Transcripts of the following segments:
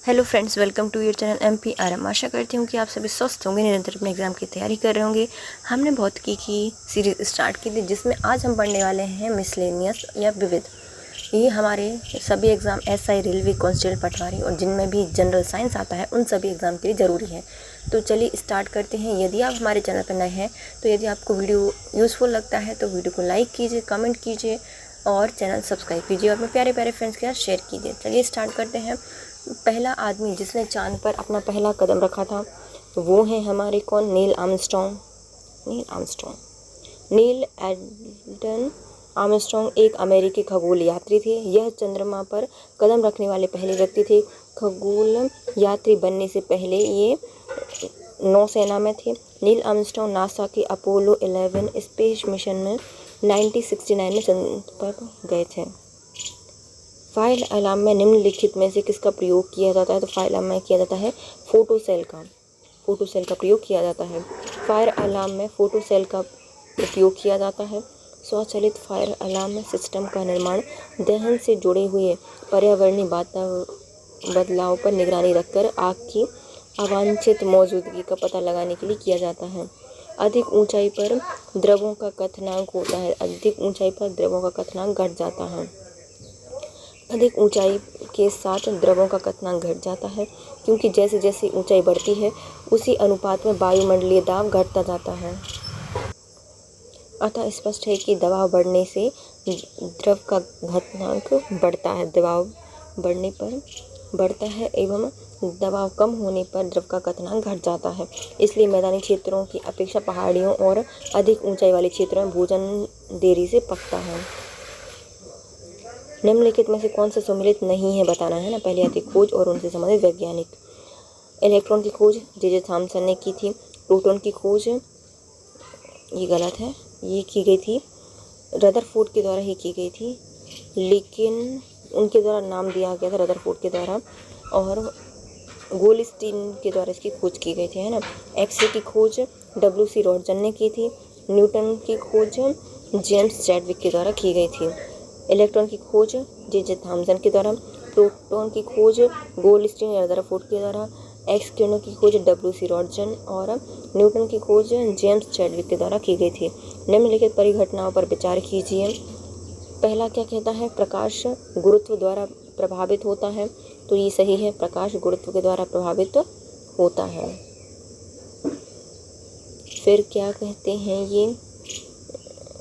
Hello friends, welcome to your channel MPRM। आशा करती हूँ कि आप सभी स्वस्थ होंगे, निरंतर अपने एग्ज़ाम की तैयारी कर रहे होंगे। हमने भौतिकी की सीरीज़ स्टार्ट की थी जिसमें आज हम पढ़ने वाले हैं मिसलेनियस या विविध। ये हमारे सभी एग्ज़ाम SI, रेलवे, कांस्टेबल, पटवारी और जिनमें भी जनरल साइंस आता है उन सभी एग्ज़ाम के लिए ज़रूरी है। तो चलिए स्टार्ट करते हैं। यदि आप हमारे चैनल पर नए हैं तो यदि आपको वीडियो यूज़फुल लगता है तो वीडियो को लाइक कीजिए, कमेंट कीजिए और चैनल सब्सक्राइब कीजिए और अपने प्यारे प्यारे फ्रेंड्स के साथ शेयर कीजिए। चलिए स्टार्ट करते हैं। पहला आदमी जिसने चांद पर अपना पहला कदम रखा था वो है हमारे कौन? Neil Armstrong. Neil Alden Armstrong एक अमेरिकी खगोल यात्री थे। यह चंद्रमा पर कदम रखने वाले पहले व्यक्ति थे। खगोल यात्री बनने से पहले ये नौसेना में थे। नील आर्मस्ट्रॉन्ग नासा के अपोलो 11 स्पेस मिशन में 1969 में चंद्र पर गए थे। फायर अलार्म में निम्नलिखित में से किसका प्रयोग किया जाता है? तो फायर अलार्म में किया जाता है फोटोसेल का प्रयोग किया जाता है। फायर अलार्म में फोटोसेल का उपयोग किया जाता है। स्वचालित फायर अलार्म सिस्टम का निर्माण दहन से जुड़े हुए पर्यावरणीय बदलाव पर निगरानी रखकर आग की अवांछित मौजूदगी का पता लगाने के लिए किया जाता है। अधिक ऊंचाई पर द्रवों का क्वथनांक होता है। अधिक ऊंचाई पर द्रवों का क्वथनांक घट जाता है। अधिक ऊंचाई के साथ द्रवों का क्वथनांक घट जाता है क्योंकि जैसे जैसे ऊंचाई बढ़ती है उसी अनुपात में वायुमंडलीय दाब घटता जाता है। अतः स्पष्ट है कि दबाव बढ़ने से द्रव का क्वथनांक बढ़ता है। दबाव बढ़ने पर बढ़ता है एवं दबाव कम होने पर द्रव का क्वथनांक घट जाता है। इसलिए मैदानी क्षेत्रों की अपेक्षा पहाड़ियों और अधिक ऊंचाई वाले क्षेत्रों में भोजन देरी से पकता है। निम्नलिखित में से कौन सा सम्मिलित नहीं है बताना है ना। पहले आती खोज और उनसे संबंधित वैज्ञानिक। इलेक्ट्रॉन की खोज जे थॉमसन ने की थी। प्रोटॉन की खोज ये गलत है, ये की गई थी रदरफोर्ड के द्वारा ही की गई थी, लेकिन उनके द्वारा नाम दिया गया था रदरफोर्ड के द्वारा और गोल्डस्टीन के द्वारा इसकी खोज की गई थी, है ना। एक्सरे की खोज WC रॉन्टन ने की थी। न्यूटन की खोज जेम्स चैडविक के द्वारा की गई थी। इलेक्ट्रॉन की खोज जे थॉमसन के द्वारा। प्रोटॉन की खोज गोल्डस्टीन या रदरफोर्ड के द्वारा। एक्स किरणों की खोज WC रॉन्टन और न्यूटन की खोज जेम्स चैडविक के द्वारा की गई थी। निम्नलिखित परिघटनाओं पर विचार कीजिए। पहला क्या कहता है? प्रकाश गुरुत्व द्वारा प्रभावित होता है, तो ये सही है, प्रकाश गुरुत्व के द्वारा प्रभावित होता है। फिर क्या कहते हैं? ये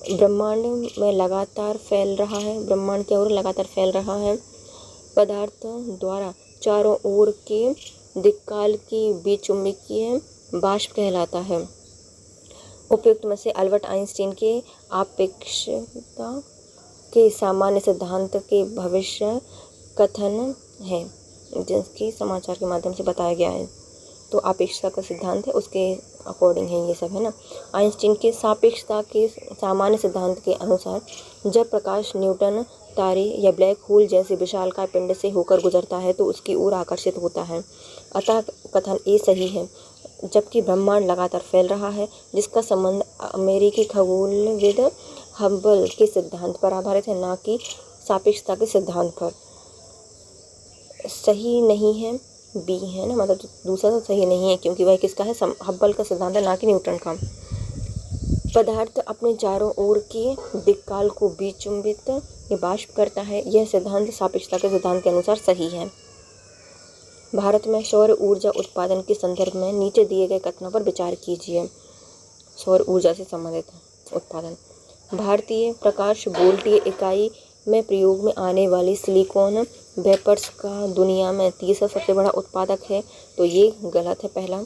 ब्रह्मांड में लगातार फैल रहा है। ब्रह्मांड क्या हो रहा है? लगातार फैल रहा है। पदार्थ द्वारा चारों ओर के दिक्काल की विचुम्बकीय वाष्प कहलाता है। उपयुक्त में से अल्बर्ट आइंस्टीन के आपेक्षिकता के सामान्य सिद्धांत के भविष्य कथन है जिसकी समाचार के माध्यम से बताया गया है। तो आपेक्षिकता का सिद्धांत है उसके अकॉर्डिंग है ये सब, है ना। आइंस्टीन के सापेक्षता के सामान्य सिद्धांत के अनुसार जब प्रकाश न्यूटन तारे या ब्लैक होल जैसे विशालकाय पिंड से होकर गुजरता है तो उसकी ओर आकर्षित होता है। अतः कथन ए सही है। जबकि ब्रह्मांड लगातार फैल रहा है जिसका संबंध अमेरिकी खगोलविद हब्बल के सिद्धांत पर आधारित है, ना कि सापेक्षता के सिद्धांत पर। सही नहीं है बी, है ना, मतलब दूसरा तो सही नहीं है क्योंकि वह किसका है? हब्बल का सिद्धांत है, ना कि न्यूटन का। पदार्थ अपने चारों ओर के दिक्काल को विचुंबित या वाष्प करता है, यह सिद्धांत सापेक्षता के सिद्धांत के अनुसार सही है। भारत में सौर ऊर्जा उत्पादन के संदर्भ में नीचे दिए गए कथनों पर विचार कीजिए। सौर ऊर्जा से संबंधित उत्पादन। भारतीय प्रकाश वोल्टीय इकाई में प्रयोग में आने वाली सिलिकॉन वेपर्स का दुनिया में तीसरा सबसे बड़ा उत्पादक है, तो ये गलत है पहला।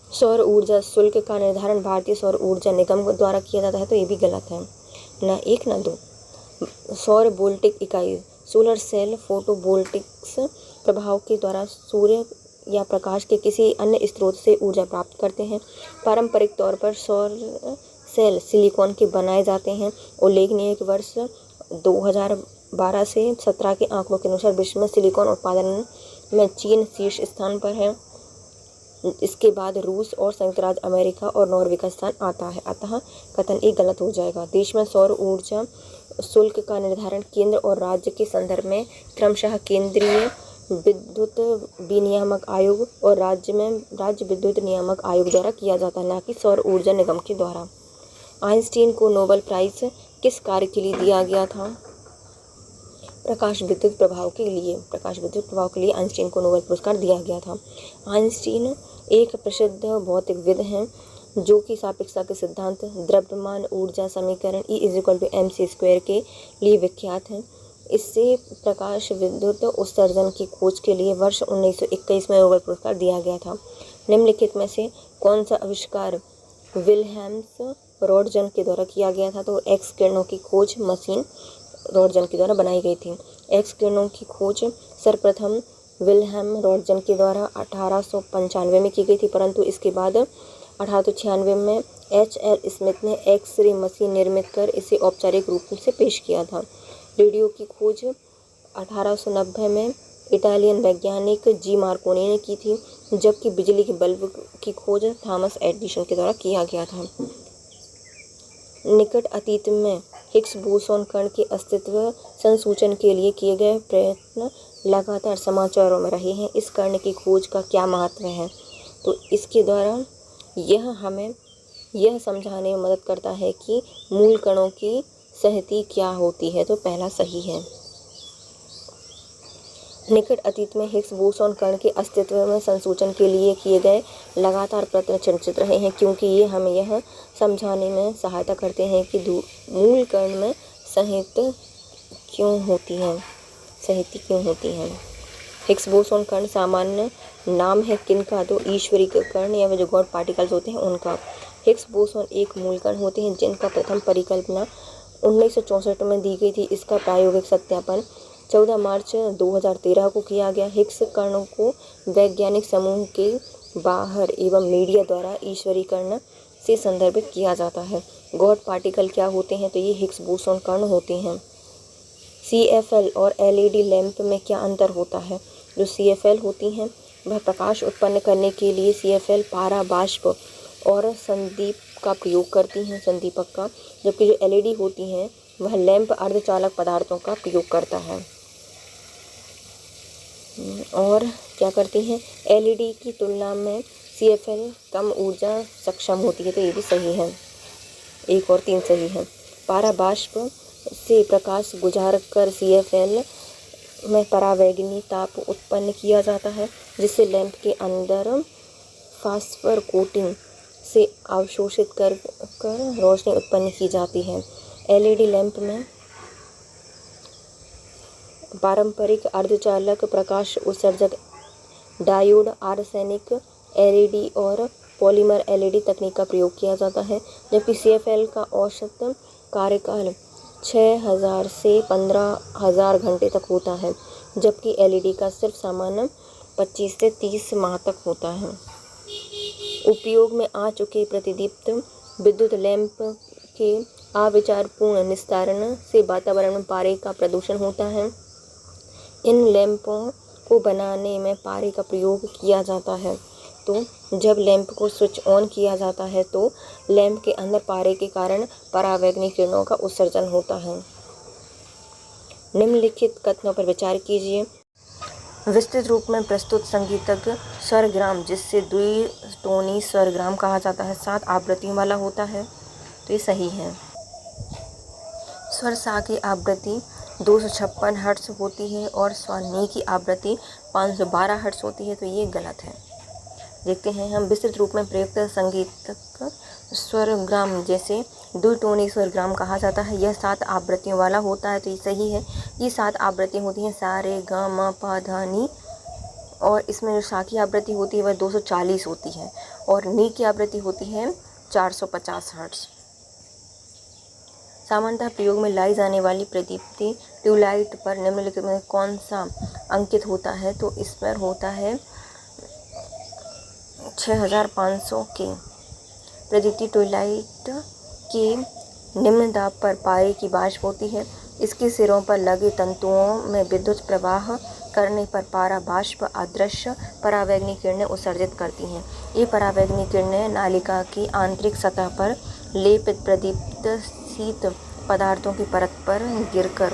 सौर ऊर्जा शुल्क का निर्धारण भारतीय सौर ऊर्जा निगम द्वारा किया जाता है, तो ये भी गलत है, ना एक ना दो। सौर वोल्टिक इकाई सोलर सेल फोटोवोल्टिक्स प्रभाव के द्वारा सूर्य या प्रकाश के किसी अन्य स्रोत से ऊर्जा प्राप्त करते हैं। पारंपरिक तौर पर सौर सेल सिलिकॉन के बनाए जाते हैं। उल्लेखनीय है कि वर्ष 2012 से 17 के आंकड़ों के अनुसार विश्व में सिलिकॉन उत्पादन में चीन शीर्ष स्थान पर है। इसके बाद रूस और संयुक्त राज्य अमेरिका और नॉर्वे का स्थान आता है। अतः कथन ए गलत हो जाएगा। देश में सौर ऊर्जा शुल्क का निर्धारण केंद्र और राज्य के संदर्भ में क्रमशः केंद्रीय विद्युत विनियामक आयोग और राज्य विद्युत नियामक आयोग द्वारा किया जाता है, ना कि सौर ऊर्जा निगम के द्वारा। आइंस्टीन को नोबेल प्राइज किस कार्य के लिए दिया गया था? प्रकाश विद्युत प्रभाव के लिए आइंस्टीन को नोबेल पुरस्कार दिया गया था। आइंस्टीन एक प्रसिद्ध भौतिकविद हैं जो कि सापेक्षता के सिद्धांत, द्रव्यमान ऊर्जा समीकरण E=mc² के लिए विख्यात हैं। इससे प्रकाश विद्युत उत्सर्जन की खोज के लिए वर्ष 1921 में नोबेल पुरस्कार दिया गया था। निम्नलिखित में से कौन सा आविष्कार विल्हेम्स रॉन्टजन के द्वारा किया गया था? तो एक्स किरणों की खोज मशीन रॉन्टजन के द्वारा बनाई गई थी। एक्स किरणों की खोज सर्वप्रथम विल्हेम रॉन्टजन के द्वारा 1895 में की गई थी, परंतु इसके बाद 1896 में H.L. स्मिथ ने एक्स रे मशीन निर्मित कर इसे औपचारिक रूप से पेश किया था। रेडियो की खोज 1890 में इटालियन वैज्ञानिक जी मार्कोनी ने की थी, जबकि बिजली के बल्ब की खोज थॉमस एडिसन के द्वारा किया गया था। निकट अतीत में हिग्स बोसॉन कण के अस्तित्व संसूचन के लिए किए गए प्रयत्न लगातार समाचारों में रहे हैं। इस कण की खोज का क्या महत्व है? तो इसके द्वारा यह हमें यह समझाने में मदद करता है कि मूल कणों की सहती क्या होती है। तो पहला सही है। निकट अतीत में हिग्स बोसॉन कण के अस्तित्व में संसूचन के लिए किए गए लगातार प्रयत्न चर्चित रहे हैं, क्योंकि ये हमें यह समझाने में सहायता करते हैं कि मूल कण में सहती क्यों होती हैं। हिग्स बोसॉन कण सामान्य नाम है किनका? तो ईश्वरीय कण या जो गॉड पार्टिकल्स होते हैं उनका। हिग्स बोसॉन एक मूल कण होते हैं जिनका प्रथम परिकल्पना 1964 में दी गई थी। इसका प्रायोगिक सत्यापन 14 मार्च 2013 को किया गया। हिग्स कणों को वैज्ञानिक समूह के बाहर एवं मीडिया द्वारा ईश्वरीय कण से संदर्भित किया जाता है। गॉड पार्टिकल क्या होते हैं? तो ये हिग्स बोसॉन कण होते हैं। CFL और LED लैंप में क्या अंतर होता है? जो CFL होती हैं वह प्रकाश उत्पन्न करने के लिए CFL पारा बाष्प और संदीप का प्रयोग करती हैं, संदीपक का, जबकि जो LED होती हैं वह लैंप अर्धचालक पदार्थों का प्रयोग करता है। और क्या करती हैं? LED की तुलना में CFL कम ऊर्जा सक्षम होती है। तो ये भी सही है। 1 और 3 सही है। पारा बाष्प से प्रकाश गुजार कर CFL में परावैगनी ताप उत्पन्न किया जाता है, जिससे लैंप के अंदर फास्फर कोटिंग से अवशोषित कर रोशनी उत्पन्न की जाती है। LED लैंप में पारंपरिक अर्धचालक प्रकाश उत्सर्जक डायोड, आर्सेनिक LED और पॉलीमर LED तकनीक का प्रयोग किया जाता है, जबकि CFL का औसत कार्यकाल 6000 से 15000 घंटे तक होता है, जबकि LED का सिर्फ सामान्य 25 से 30 माह तक होता है। उपयोग में आ चुके प्रतिदीप्त विद्युत लैंप के अविचारपूर्ण निस्तारण से वातावरण में पारे का प्रदूषण होता है। इन लैंपों को बनाने में पारे का प्रयोग किया जाता है। तो जब लैंप को स्विच ऑन किया जाता है तो लैंप के अंदर पारे के कारण परावैगनी किरणों का उत्सर्जन होता है। निम्नलिखित कथनों पर विचार कीजिए। विस्तृत रूप में प्रस्तुत संगीतज्ञ स्वरग्राम, जिससे द्विटोनी स्वरग्राम कहा जाता है, 7 आवृत्तियों वाला होता है। तो ये सही है। स्वर सा की आवृत्ति 256 हर्ट्ज होती है और स्वर नी की आवृत्ति 512 हर्ट्ज होती है। तो ये गलत है। देखते हैं हम। विस्तृत रूप में प्रयुक्त संगीतक स्वरग्राम, जैसे द्विटोनी स्वरग्राम कहा जाता है, यह 7 आवृत्तियों वाला होता है। तो ये सही है। ये 7 आवृत्तियाँ होती हैं सा रे ग म प ध नी, और इसमें जो सा की आवृत्ति होती है वह 240 होती है और नी की आवृत्ति होती है 450 हर्ट्ज। सामान्यतः प्रयोग में लाई जाने वाली प्रदीप्ति ट्यूबलाइट पर निम्नलिखित में कौन सा अंकित होता है? तो इस पर होता है 6500 के। प्रदीप्ति ट्यूबलाइट के निम्न दाब पर पारे की वाष्प होती है। इसके सिरों पर लगे तंतुओं में विद्युत प्रवाह करने पर पारा वाष्प अदृश्य परावैगनी किरणें उत्सर्जित करती हैं। ये परावैगनी किरणें नालिका की आंतरिक सतह पर लेपित प्रदीप्त शीत पदार्थों की परत पर गिरकर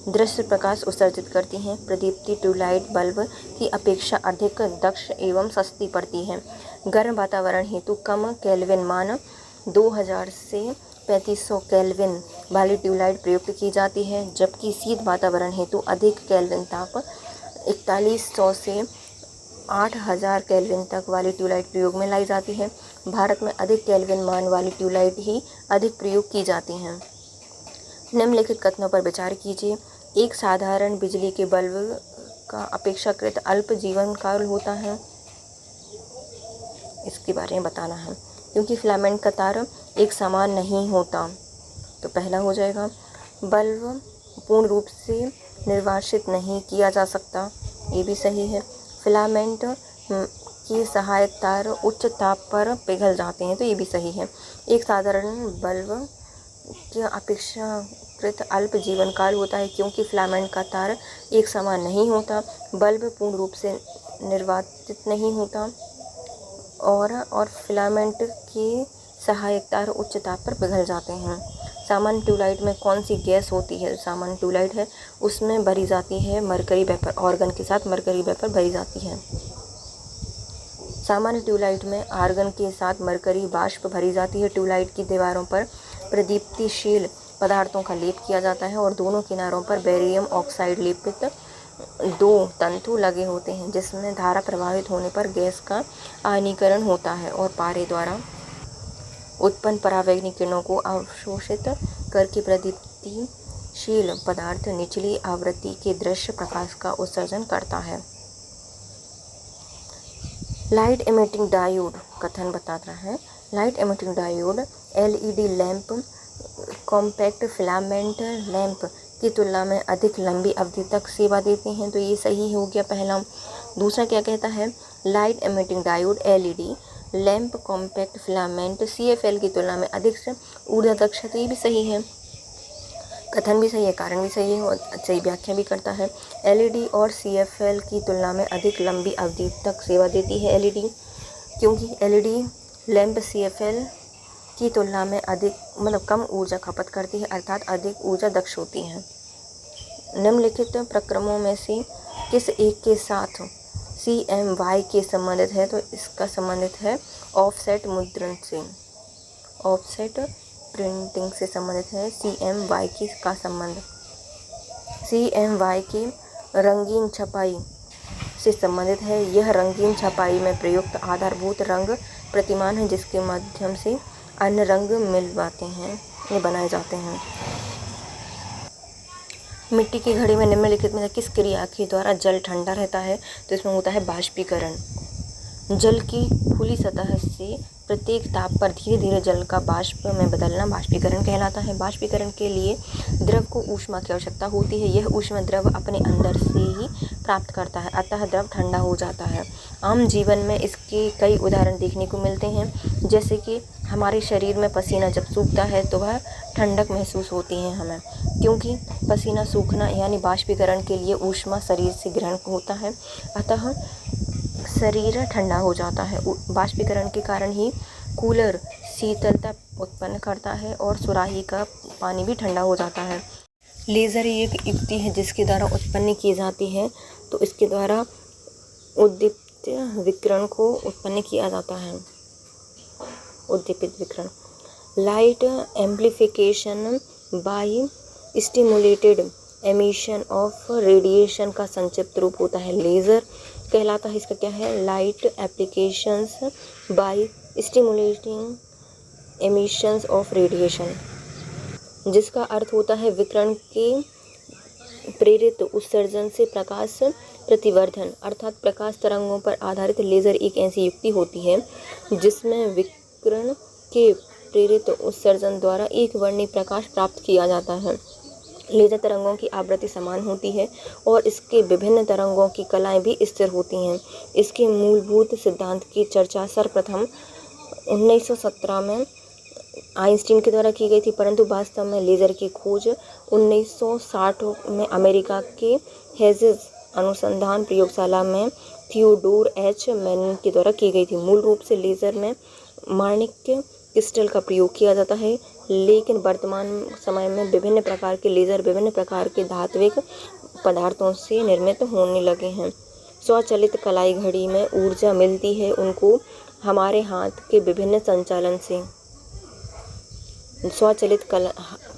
दृश्य प्रकाश उत्सर्जित करती हैं। प्रदीप्ति ट्यूबलाइट बल्ब की अपेक्षा अधिक दक्ष एवं सस्ती पड़ती है। गर्म वातावरण हेतु कम केल्विन मान 2000 से 3500 केल्विन वाली ट्यूबलाइट प्रयुक्त की जाती है, जबकि शीत वातावरण हेतु अधिक केल्विन ताप 4100 से 8000 केल्विन तक वाली ट्यूबलाइट प्रयोग में लाई जाती है। भारत में अधिक केल्विन मान वाली ट्यूबलाइट ही अधिक प्रयोग की जाती हैं। निम्नलिखित कथनों पर विचार कीजिए। एक साधारण बिजली के बल्ब का अपेक्षाकृत अल्प जीवन काल होता है। इसके बारे में बताना है। क्योंकि फिलामेंट का तार एक समान नहीं होता, तो पहला हो जाएगा। बल्ब पूर्ण रूप से निर्वासित नहीं किया जा सकता, ये भी सही है। फिलामेंट की सहायक तार उच्च ताप पर पिघल जाते हैं, तो ये भी सही है। एक साधारण बल्ब की अपेक्षाकृत अल्प जीवन काल होता है, क्योंकि फिलामेंट का तार एक समान नहीं होता। बल्ब पूर्ण रूप से निर्वातित नहीं होता और फिलामेंट की सहायक तार उच्च ताप पर पिघल जाते हैं। सामान्य ट्यूबलाइट में कौन सी गैस होती है? सामान्य ट्यूबलाइट है उसमें भरी जाती है मरकरी वेपर, ऑर्गन के साथ मरकरी वेपर भरी जाती है। सामान्य ट्यूबलाइट में आर्गन के साथ मरकरी बाष्प भरी जाती है। ट्यूबलाइट की दीवारों पर प्रदीप्तिशील पदार्थों का लेप किया जाता है और दोनों किनारों पर बेरियम ऑक्साइड लेपित 2 तंतु लगे होते हैं, जिसमें धारा प्रवाहित होने पर गैस का आयनीकरण होता है और पारे द्वारा उत्पन्न परावैंगनिक किरणों को अवशोषित करके प्रदीप्तिशील पदार्थ निचली आवृत्ति के दृश्य प्रकाश का उत्सर्जन करता है। लाइट एमिटिंग डायोड कथन बताता है। Light emitting diode LED lamp compact filament lamp की तुलना में अधिक लंबी अवधि तक सेवा देते हैं, तो ये सही हो गया पहला। दूसरा क्या कहता है? Light emitting diode LED lamp compact filament CFL की तुलना में अधिक ऊर्जा दक्ष है, तो ये भी सही है। कथन भी सही है, कारण भी सही है और सही व्याख्या भी करता है। एलईडी और सीएफएल की तुलना में अधिक लंबी अवधि तक सेवा देती है एलईडी, क्योंकि एलईडी लैंप सीएफएल की तुलना में अधिक कम ऊर्जा खपत करती है, अर्थात अधिक ऊर्जा दक्ष होती है। निम्नलिखित प्रक्रमों में से किस एक के साथ CMY के संबंधित है? तो इसका संबंधित है ऑफसेट मुद्रण से, ऑफसेट प्रिंटिंग से संबंधित है CMY की का संबंध। CMY की रंगीन छपाई से संबंधित है। यह रंगीन छपाई में प्रयुक्त आधारभूत रंग प्रतिमान है, जिसके माध्यम से अन्य रंग बनाए जाते हैं। मिट्टी की घड़ी में निम्नलिखित में किस क्रिया के द्वारा जल ठंडा रहता है? तो इसमें होता है बाष्पीकरण। जल की खुली सतह से प्रत्येक ताप पर धीरे धीरे जल का बाष्प में बदलना बाष्पीकरण कहलाता है। बाष्पीकरण के लिए द्रव को ऊष्मा की आवश्यकता होती है। यह ऊष्मा द्रव अपने अंदर से ही प्राप्त करता है, अतः द्रव ठंडा हो जाता है। आम जीवन में इसके कई उदाहरण देखने को मिलते हैं, जैसे कि हमारे शरीर में पसीना जब सूखता है तो वह ठंडक महसूस होती है हमें, क्योंकि पसीना सूखना यानी बाष्पीकरण के लिए ऊष्मा शरीर से ग्रहण होता है, अतः शरीर ठंडा हो जाता है। बाष्पीकरण के कारण ही कूलर शीतलता उत्पन्न करता है और सुराही का पानी भी ठंडा हो जाता है। लेज़र एक युक्ति है जिसके द्वारा उत्पन्न की जाती है, तो इसके द्वारा उद्दीपित विकिरण को उत्पन्न किया जाता है। उद्दीपित विकिरण light amplification by stimulated emission of radiation का संक्षिप्त रूप होता है लेज़र कहलाता है। इसका क्या है? Light applications by stimulating emissions of radiation, जिसका अर्थ होता है विकिरण के प्रेरित उत्सर्जन से प्रकाश प्रतिवर्धन, अर्थात प्रकाश तरंगों पर आधारित लेज़र एक ऐसी युक्ति होती है जिसमें विकिरण के प्रेरित उत्सर्जन द्वारा एक वर्णी प्रकाश प्राप्त किया जाता है। लेज़र तरंगों की आवृत्ति समान होती है और इसके विभिन्न तरंगों की कलाएं भी स्थिर होती हैं। इसके मूलभूत सिद्धांत की चर्चा सर्वप्रथम 1917 में आइंस्टीन के द्वारा की गई थी, परंतु वास्तव में लेज़र की खोज 1960 में अमेरिका के हेजेस अनुसंधान प्रयोगशाला में थियोडोर एच मैनन के द्वारा की गई थी। मूल रूप से लेज़र में माणिक्य क्रिस्टल का प्रयोग किया जाता है। लेकिन वर्तमान समय में विभिन्न प्रकार के लेज़र विभिन्न प्रकार के धात्विक पदार्थों से निर्मित होने लगे हैं। स्वचालित कलाई घड़ी में ऊर्जा मिलती है उनको हमारे हाथ के विभिन्न संचालन से। स्वचालित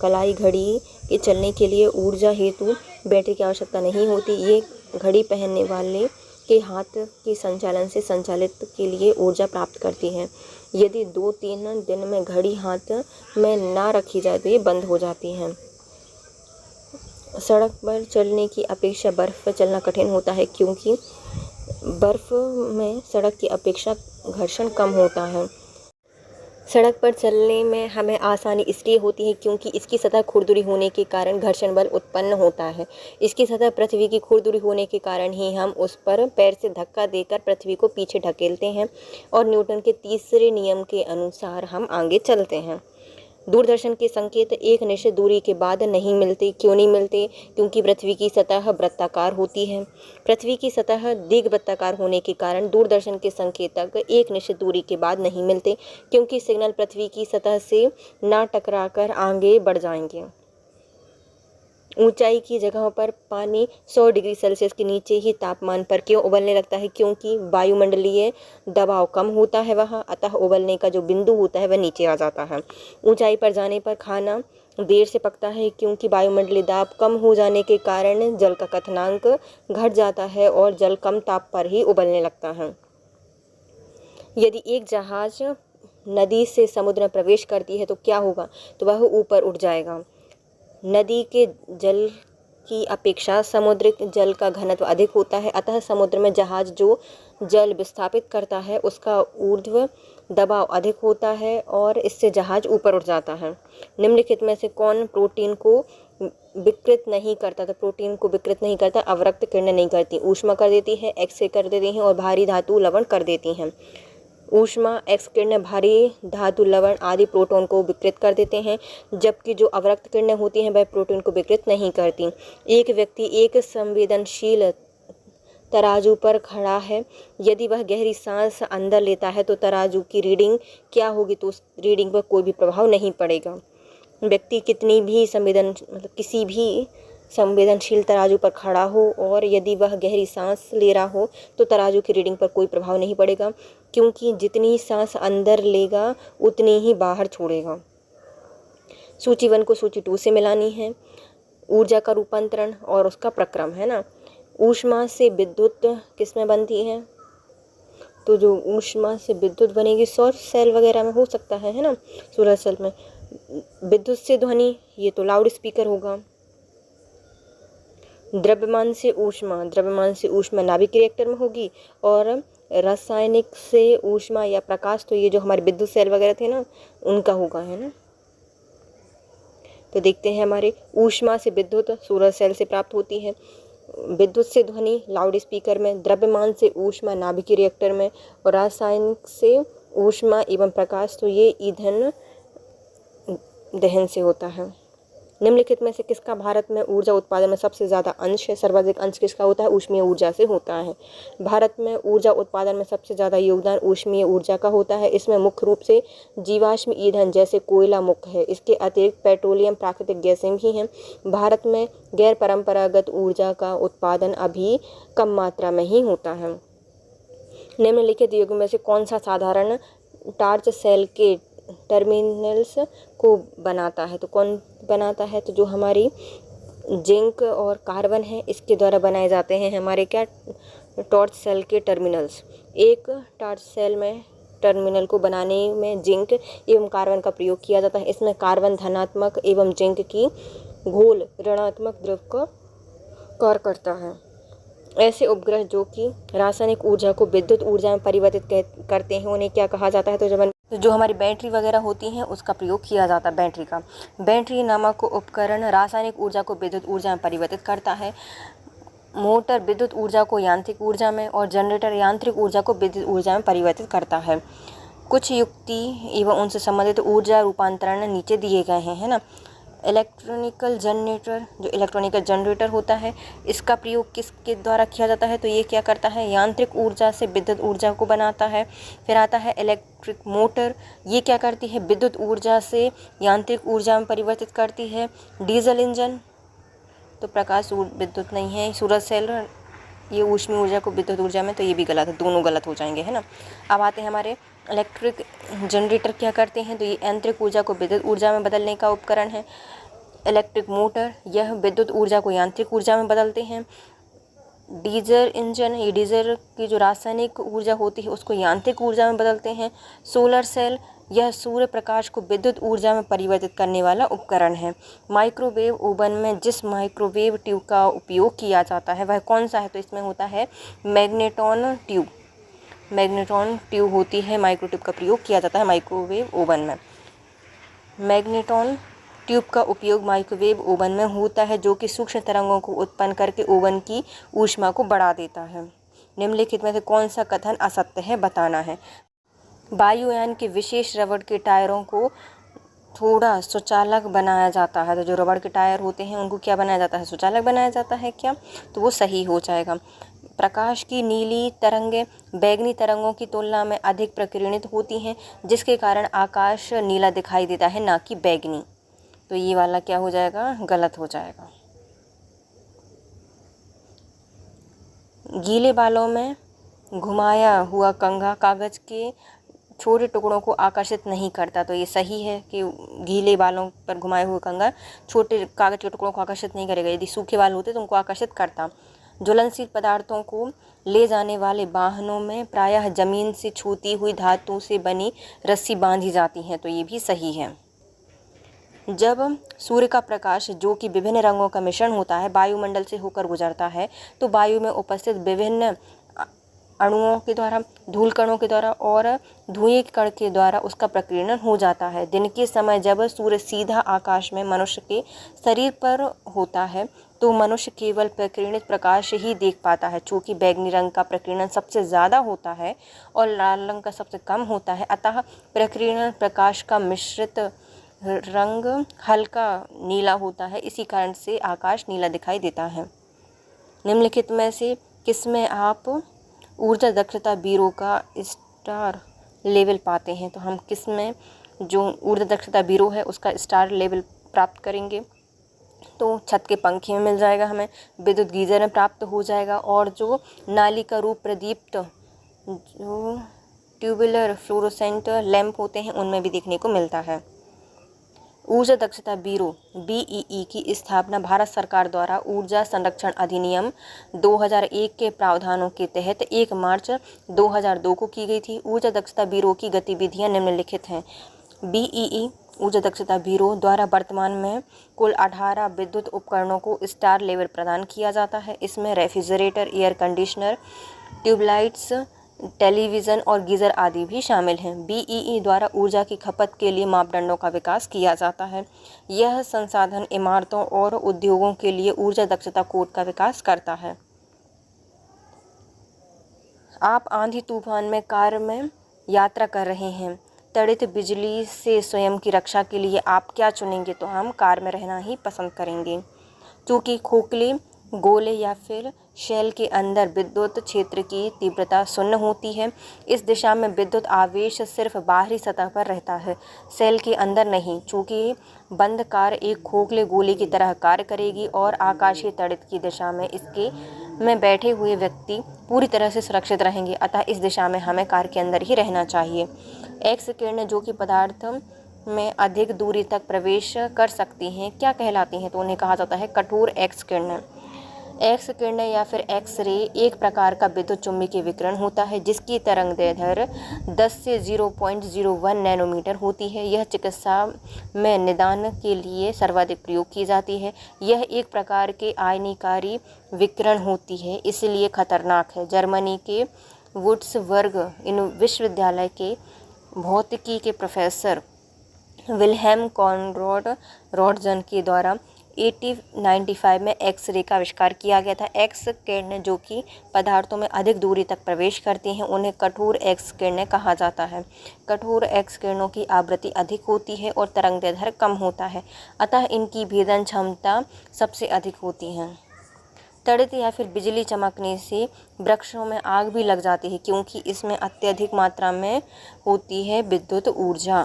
कलाई घड़ी के चलने के लिए ऊर्जा हेतु बैटरी की आवश्यकता नहीं होती। ये घड़ी पहनने वाले के हाथ के संचालन से संचालित के लिए ऊर्जा प्राप्त करती है। यदि 2-3 दिन में घड़ी हाथ में ना रखी जाए तो ये बंद हो जाती है। सड़क पर चलने की अपेक्षा बर्फ़ पर चलना कठिन होता है क्योंकि बर्फ़ में सड़क की अपेक्षा घर्षण कम होता है। सड़क पर चलने में हमें आसानी इसलिए होती है क्योंकि इसकी सतह खुरदुरी होने के कारण घर्षण बल उत्पन्न होता है। इसकी सतह पृथ्वी की खुरदुरी होने के कारण ही हम उस पर पैर से धक्का देकर पृथ्वी को पीछे ढकेलते हैं और न्यूटन के तीसरे नियम के अनुसार हम आगे चलते हैं। दूरदर्शन के संकेत एक निश्चित दूरी के बाद नहीं मिलते। क्यों नहीं मिलते? क्योंकि पृथ्वी की सतह वृत्ताकार होती है। पृथ्वी की सतह दीर्घवृत्ताकार होने के कारण दूरदर्शन के संकेतक एक निश्चित दूरी के बाद नहीं मिलते, क्योंकि सिग्नल पृथ्वी की सतह से ना टकराकर आगे बढ़ जाएंगे। ऊंचाई की जगहों पर पानी 100 डिग्री सेल्सियस के नीचे ही तापमान पर क्यों उबलने लगता है? क्योंकि वायुमंडलीय दबाव कम होता है वहाँ, अतः उबलने का जो बिंदु होता है वह नीचे आ जाता है। ऊंचाई पर जाने पर खाना देर से पकता है क्योंकि वायुमंडलीय दाब कम हो जाने के कारण जल का क्वथनांक घट जाता है और जल कम ताप पर ही उबलने लगता है। यदि एक जहाज नदी से समुद्र में प्रवेश करती है तो क्या होगा? तो वह ऊपर उठ जाएगा। नदी के जल की अपेक्षा समुद्र जल का घनत्व अधिक होता है, अतः समुद्र में जहाज जो जल विस्थापित करता है उसका ऊर्ध्व दबाव अधिक होता है और इससे जहाज ऊपर उठ जाता है। निम्नलिखित में से कौन प्रोटीन को विकृत नहीं करता? तो प्रोटीन को विकृत नहीं करता, अवरक्त किरणें नहीं करती। ऊष्मा कर देती है, एक्स-रे कर देती हैं और भारी धातु लवण कर देती हैं। ऊष्मा, एक्स किरणें, भारी धातु लवण आदि प्रोटॉन को विकृत कर देते हैं, जबकि जो अवरक्त किरणें होती हैं वह प्रोटॉन को विकृत नहीं करती। एक व्यक्ति एक संवेदनशील तराजू पर खड़ा है। यदि वह गहरी सांस अंदर लेता है तो तराजू की रीडिंग क्या होगी? तो उस रीडिंग पर कोई भी प्रभाव नहीं पड़ेगा। व्यक्ति किसी भी संवेदनशील तराजू पर खड़ा हो और यदि वह गहरी सांस ले रहा हो तो तराजू की रीडिंग पर कोई प्रभाव नहीं पड़ेगा, क्योंकि जितनी सांस अंदर लेगा उतनी ही बाहर छोड़ेगा। सूची 1 को सूची 2 से मिलानी है। ऊर्जा का रूपांतरण और उसका प्रक्रम है ना। ऊष्मा से विद्युत किस में बनती है? तो जो ऊष्मा से विद्युत बनेगी सौर सेल वगैरह में हो सकता है ना, सोलर सेल में। विद्युत से ध्वनि, ये तो लाउड स्पीकर होगा। द्रव्यमान से ऊष्मा नाभिक रिएक्टर में होगी। और रासायनिक से ऊष्मा या प्रकाश, तो ये जो हमारे विद्युत सेल वगैरह थे ना उनका होगा, है ना। तो देखते हैं, हमारे ऊष्मा से विद्युत सोलर सेल से प्राप्त होती है, विद्युत से ध्वनि लाउड स्पीकर में, द्रव्यमान से ऊष्मा नाभिकीय रिएक्टर में, और रासायनिक से ऊष्मा एवं प्रकाश तो ये ईंधन दहन से होता है। निम्नलिखित में से किसका भारत में ऊर्जा उत्पादन में सबसे ज़्यादा अंश है? सर्वाधिक अंश किसका होता है? ऊष्मीय ऊर्जा से होता है। भारत में ऊर्जा उत्पादन में सबसे ज़्यादा योगदान ऊष्मीय ऊर्जा का होता है। इसमें मुख्य रूप से जीवाश्म ईंधन जैसे कोयला मुख्य है। इसके अतिरिक्त पेट्रोलियम, प्राकृतिक गैसें भी हैं। भारत में गैर परंपरागत ऊर्जा का उत्पादन अभी कम मात्रा में ही होता है। निम्नलिखित युग में से कौन सा साधारण टार्च सेल के टर्मिनल्स को बनाता है? तो कौन बनाता है? तो जो हमारी जिंक और कार्बन है इसके द्वारा बनाए जाते हैं हमारे क्या टॉर्च सेल के टर्मिनल्स। एक टॉर्च सेल में टर्मिनल को बनाने में जिंक एवं कार्बन का प्रयोग किया जाता है। इसमें कार्बन धनात्मक एवं जिंक की घोल ऋणात्मक द्रव का कार्य करता है। ऐसे उपग्रह जो कि रासायनिक ऊर्जा को विद्युत ऊर्जा में परिवर्तित करते हैं उन्हें क्या कहा जाता है? तो जो हमारी बैटरी वगैरह होती हैं उसका प्रयोग किया जाता है। बैटरी नामक उपकरण रासायनिक ऊर्जा को विद्युत ऊर्जा में परिवर्तित करता है। मोटर विद्युत ऊर्जा को यांत्रिक ऊर्जा में और जनरेटर यांत्रिक ऊर्जा को विद्युत ऊर्जा में परिवर्तित करता है। कुछ युक्ति एवं उनसे संबंधित ऊर्जा रूपांतरण नीचे दिए गए हैं, है ना। इलेक्ट्रॉनिकल जनरेटर, जो इलेक्ट्रॉनिकल जनरेटर होता है, इसका प्रयोग किसके द्वारा किया जाता है? तो ये क्या करता है? यांत्रिक ऊर्जा से विद्युत ऊर्जा को बनाता है। फिर आता है इलेक्ट्रिक मोटर, ये क्या करती है? विद्युत ऊर्जा से यांत्रिक ऊर्जा में परिवर्तित करती है। डीजल इंजन, तो प्रकाश विद्युत नहीं है। सूरज सेल, ये ऊष्मीय ऊर्जा को विद्युत ऊर्जा में, तो ये भी गलत है, दोनों गलत हो जाएंगे, है ना। अब आते हैं हमारे इलेक्ट्रिक जनरेटर क्या करते हैं? तो ये यांत्रिक ऊर्जा को विद्युत ऊर्जा में बदलने का उपकरण है। इलेक्ट्रिक मोटर, यह विद्युत ऊर्जा को यांत्रिक ऊर्जा में बदलते हैं। डीजल इंजन, ये डीजल की जो रासायनिक ऊर्जा होती है उसको यांत्रिक ऊर्जा में बदलते हैं। सोलर सेल, यह सूर्य प्रकाश को विद्युत ऊर्जा में परिवर्तित करने वाला उपकरण है। माइक्रोवेव ओवन में जिस माइक्रोवेव ट्यूब का उपयोग किया जाता है वह कौन सा है? तो इसमें होता है मैग्नेट्रॉन ट्यूब। मैग्नेट्रॉन ट्यूब होती है, माइक्रो ट्यूब का प्रयोग किया जाता है माइक्रोवेव ओवन में। मैग्नेट्रॉन ट्यूब का उपयोग माइक्रोवेव ओवन में होता है, जो कि सूक्ष्म तरंगों को उत्पन्न करके ओवन की ऊष्मा को बढ़ा देता है। निम्नलिखित में से कौन सा कथन असत्य है? बताना है। वायुयान के विशेष रबड़ के टायरों को थोड़ा सुचालक बनाया जाता है। तो जो रबड़ के टायर होते हैं उनको क्या बनाया जाता है? सुचालक बनाया जाता है क्या? तो वो सही हो जाएगा। प्रकाश की नीली तरंगें बैगनी तरंगों की तुलना में अधिक प्रकीर्णित होती हैं, जिसके कारण आकाश नीला दिखाई देता है, ना कि बैगनी। तो ये वाला क्या हो जाएगा? गलत हो जाएगा। गीले बालों में घुमाया हुआ कंघा कागज के छोटे टुकड़ों को आकर्षित नहीं करता। तो ये सही है कि गीले बालों पर घुमाए हुए कंघा छोटे कागज के टुकड़ों को आकर्षित नहीं करेगा। यदि सूखे बाल होते तो उनको आकर्षित करता। ज्वलनशील पदार्थों को ले जाने वाले वाहनों में प्रायः जमीन से छूती हुई धातु से बनी रस्सी बांधी जाती है। तो ये भी सही है। जब सूर्य का प्रकाश, जो कि विभिन्न रंगों का मिश्रण होता है, वायुमंडल से होकर गुजरता है तो वायु में उपस्थित विभिन्न अणुओं के द्वारा, धूल कणों के द्वारा और धुएं के कण के द्वारा उसका प्रकीर्णन हो जाता है। दिन के समय जब सूर्य सीधा आकाश में मनुष्य के शरीर पर होता है तो मनुष्य केवल प्रकीर्णित प्रकाश ही देख पाता है। चूँकि बैगनी रंग का प्रकीर्णन सबसे ज़्यादा होता है और लाल रंग का सबसे कम होता है, अतः प्रकीर्णन प्रकाश का मिश्रित रंग हल्का नीला होता है। इसी कारण से आकाश नीला दिखाई देता है। निम्नलिखित में से किसमें आप ऊर्जा दक्षता बीरो का स्टार लेवल पाते हैं? तो हम किसमें जो ऊर्जा दक्षता बीरो है उसका स्टार लेवल प्राप्त करेंगे? तो छत के पंखे में मिल जाएगा, हमें विद्युत गीजर में प्राप्त हो जाएगा, और जो नाली का रूप प्रदीप्त जो ट्यूबुलर फ्लोरोसेंट लैंप होते हैं उनमें भी देखने को मिलता है। ऊर्जा दक्षता ब्यूरो BEE की स्थापना भारत सरकार द्वारा ऊर्जा संरक्षण अधिनियम 2001 के प्रावधानों के तहत 1 मार्च 2002 को की गई थी। ऊर्जा दक्षता ब्यूरो की गतिविधियां निम्नलिखित हैं। BEE ऊर्जा दक्षता ब्यूरो द्वारा वर्तमान में कुल 18 विद्युत उपकरणों को स्टार लेवल प्रदान किया जाता है। इसमें refrigerator, air conditioner, tubelights, television और गीज़र आदि भी शामिल हैं। BEE द्वारा ऊर्जा की खपत के लिए मापदंडों का विकास किया जाता है। यह संसाधन इमारतों और उद्योगों के लिए ऊर्जा दक्षता कोड का विकास करता है। आप आंधी तूफान में कार में यात्रा कर रहे हैं, त्वरित बिजली से स्वयं की रक्षा के लिए आप क्या चुनेंगे? तो हम कार में रहना ही पसंद करेंगे, क्योंकि खोखले गोले या फिर शेल के अंदर विद्युत क्षेत्र की तीव्रता शून्य होती है। इस दिशा में विद्युत आवेश सिर्फ बाहरी सतह पर रहता है, सेल के अंदर नहीं। चूँकि बंद कार एक खोखले गोले की तरह कार्य करेगी और आकाशीय तड़ित की दिशा में इसके में बैठे हुए व्यक्ति पूरी तरह से सुरक्षित रहेंगे, अतः इस दिशा में हमें कार के अंदर ही रहना चाहिए। एक्स किरणें जो कि पदार्थ में अधिक दूरी तक प्रवेश कर सकती हैं क्या कहलाती हैं? तो उन्हें कहा जाता है कठोर एक्स किरणें। एक्स किरणें या फिर एक्स रे एक प्रकार का विद्युत चुम्बकीय विकिरण होता है जिसकी तरंगदैर्घ्य 10 से 0.01 नैनोमीटर होती है। यह चिकित्सा में निदान के लिए सर्वाधिक प्रयोग की जाती है। यह एक प्रकार के आयनीकारी विकिरण होती है, इसलिए खतरनाक है। जर्मनी के वुर्त्सबर्ग विश्वविद्यालय के भौतिकी के प्रोफेसर विल्हेम कॉनराड रॉन्ट्जन के द्वारा 1895 में एक्स रे का आविष्कार किया गया था। एक्स किरणें जो कि पदार्थों में अधिक दूरी तक प्रवेश करती हैं उन्हें कठोर एक्स किरणें कहा जाता है। कठोर एक्स किरणों की आवृत्ति अधिक होती है और तरंगदैर्ध्य कम होता है, अतः इनकी भेदन क्षमता सबसे अधिक होती है। तड़ित या फिर बिजली चमकने से वृक्षों में आग भी लग जाती है क्योंकि इसमें अत्यधिक मात्रा में होती है विद्युत ऊर्जा।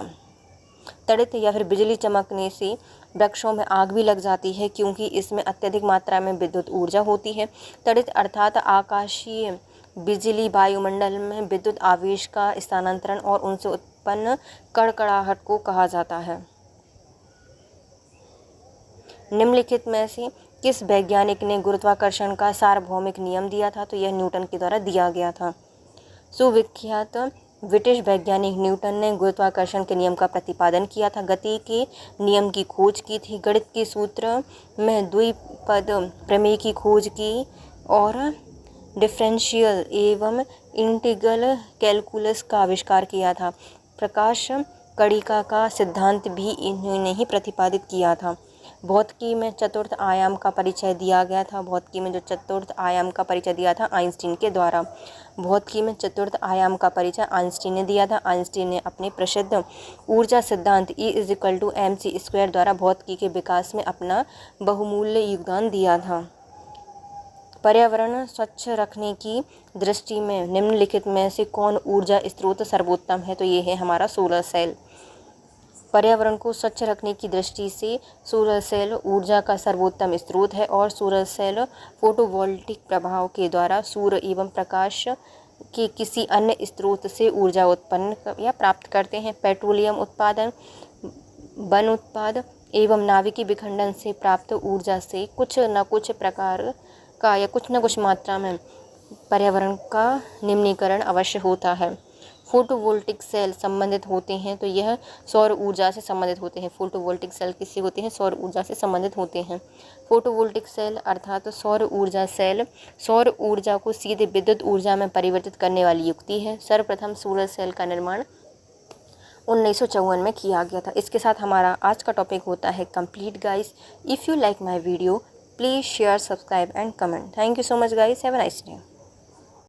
तड़ित या फिर बिजली चमकने से वृक्षों में आग भी लग जाती है क्योंकि इसमें अत्यधिक मात्रा में विद्युत ऊर्जा होती है। तड़ित अर्थात आकाशीय बिजली वायुमंडल में विद्युत आवेश का स्थानांतरण और उनसे उत्पन्न कड़कड़ाहट को कहा जाता है। निम्नलिखित में से किस वैज्ञानिक ने गुरुत्वाकर्षण का सार्वभौमिक नियम दिया था? तो यह न्यूटन के द्वारा दिया गया था। सुविख्यात ब्रिटिश वैज्ञानिक न्यूटन ने गुरुत्वाकर्षण के नियम का प्रतिपादन किया था। गति के नियम की खोज की थी। गणित के सूत्र में द्विपद प्रमेय की खोज की और डिफरेंशियल एवं इंटीग्रल कैलकुलस का आविष्कार किया था। प्रकाश कणिका का सिद्धांत भी इन्होंने ही प्रतिपादित किया था। भौतिकी में चतुर्थ आयाम का परिचय दिया गया था। भौतिकी में जो चतुर्थ आयाम का परिचय दिया था आइंस्टीन के द्वारा। भौतिकी में चतुर्थ आयाम का परिचय आइंस्टीन ने दिया था। आइंस्टीन ने अपने प्रसिद्ध ऊर्जा सिद्धांत E=mc² द्वारा भौतिकी के विकास में अपना बहुमूल्य योगदान दिया था। पर्यावरण स्वच्छ रखने की दृष्टि में निम्नलिखित में से कौन ऊर्जा स्रोत सर्वोत्तम है? तो ये है हमारा सोलर सेल। पर्यावरण को स्वच्छ रखने की दृष्टि से सोलर सेल ऊर्जा का सर्वोत्तम स्रोत है और सोलर सेल फोटोवोल्टिक प्रभाव के द्वारा सूर्य एवं प्रकाश के किसी अन्य स्रोत से ऊर्जा उत्पन्न या प्राप्त करते हैं। पेट्रोलियम उत्पादन, वन उत्पाद एवं नाभिकीय विखंडन से प्राप्त ऊर्जा से कुछ न कुछ प्रकार का या कुछ न कुछ मात्रा में पर्यावरण का निम्नीकरण अवश्य होता है। फोटोवोल्टिक सेल संबंधित होते हैं तो यह सौर ऊर्जा से संबंधित होते हैं। फोटोवोल्टिक सेल किससे होते हैं? सौर ऊर्जा से संबंधित होते हैं। फोटोवोल्टिक सेल अर्थात सौर ऊर्जा सेल सौर ऊर्जा को सीधे विद्युत ऊर्जा में परिवर्तित करने वाली युक्ति है। सर्वप्रथम सोलर सेल का निर्माण 1954 में किया गया था। इसके साथ हमारा आज का टॉपिक होता है complete guys. If you like my video please share, subscribe and comment. Thank you so much guys. Have a nice day.